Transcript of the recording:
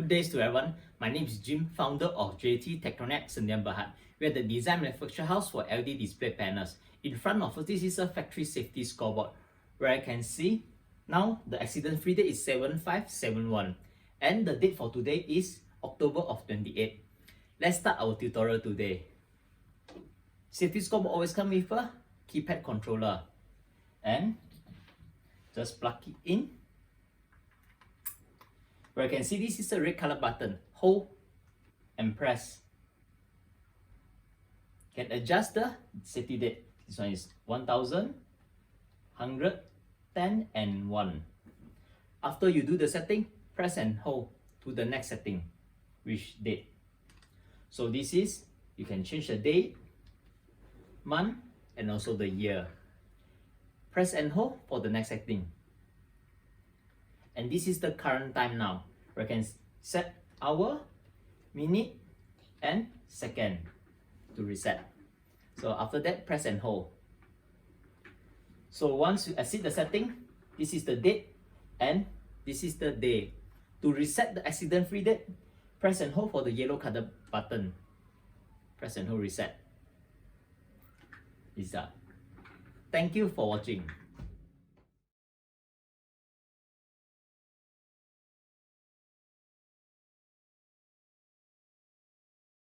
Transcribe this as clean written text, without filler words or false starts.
Good days to everyone. My name is Jim, founder of JT Tektronet Sdn Bhd. We are the design manufacturer house for LED display panels. In front of us, this is a factory safety scoreboard where I can see now the accident free date is 7571 and the date for today is October of 28. Let's start our tutorial today. Safety scoreboard always comes with a keypad controller and just plug it in. Where you can see this is a red color button. Hold and press. Can adjust the safety date. This one is 1000, 100, 10 and 1. After you do the setting, press and hold to the next setting, which date. So this is, you can change the date, month and also the year. Press and hold for the next setting. And this is the current time now. We can set hour, minute, and second to reset. So after that, press and hold. So once you exceed the setting, this is the date and this is the day. To reset the accident-free date, press and hold for the yellow color button. Press and hold reset. Is that. Thank you for watching.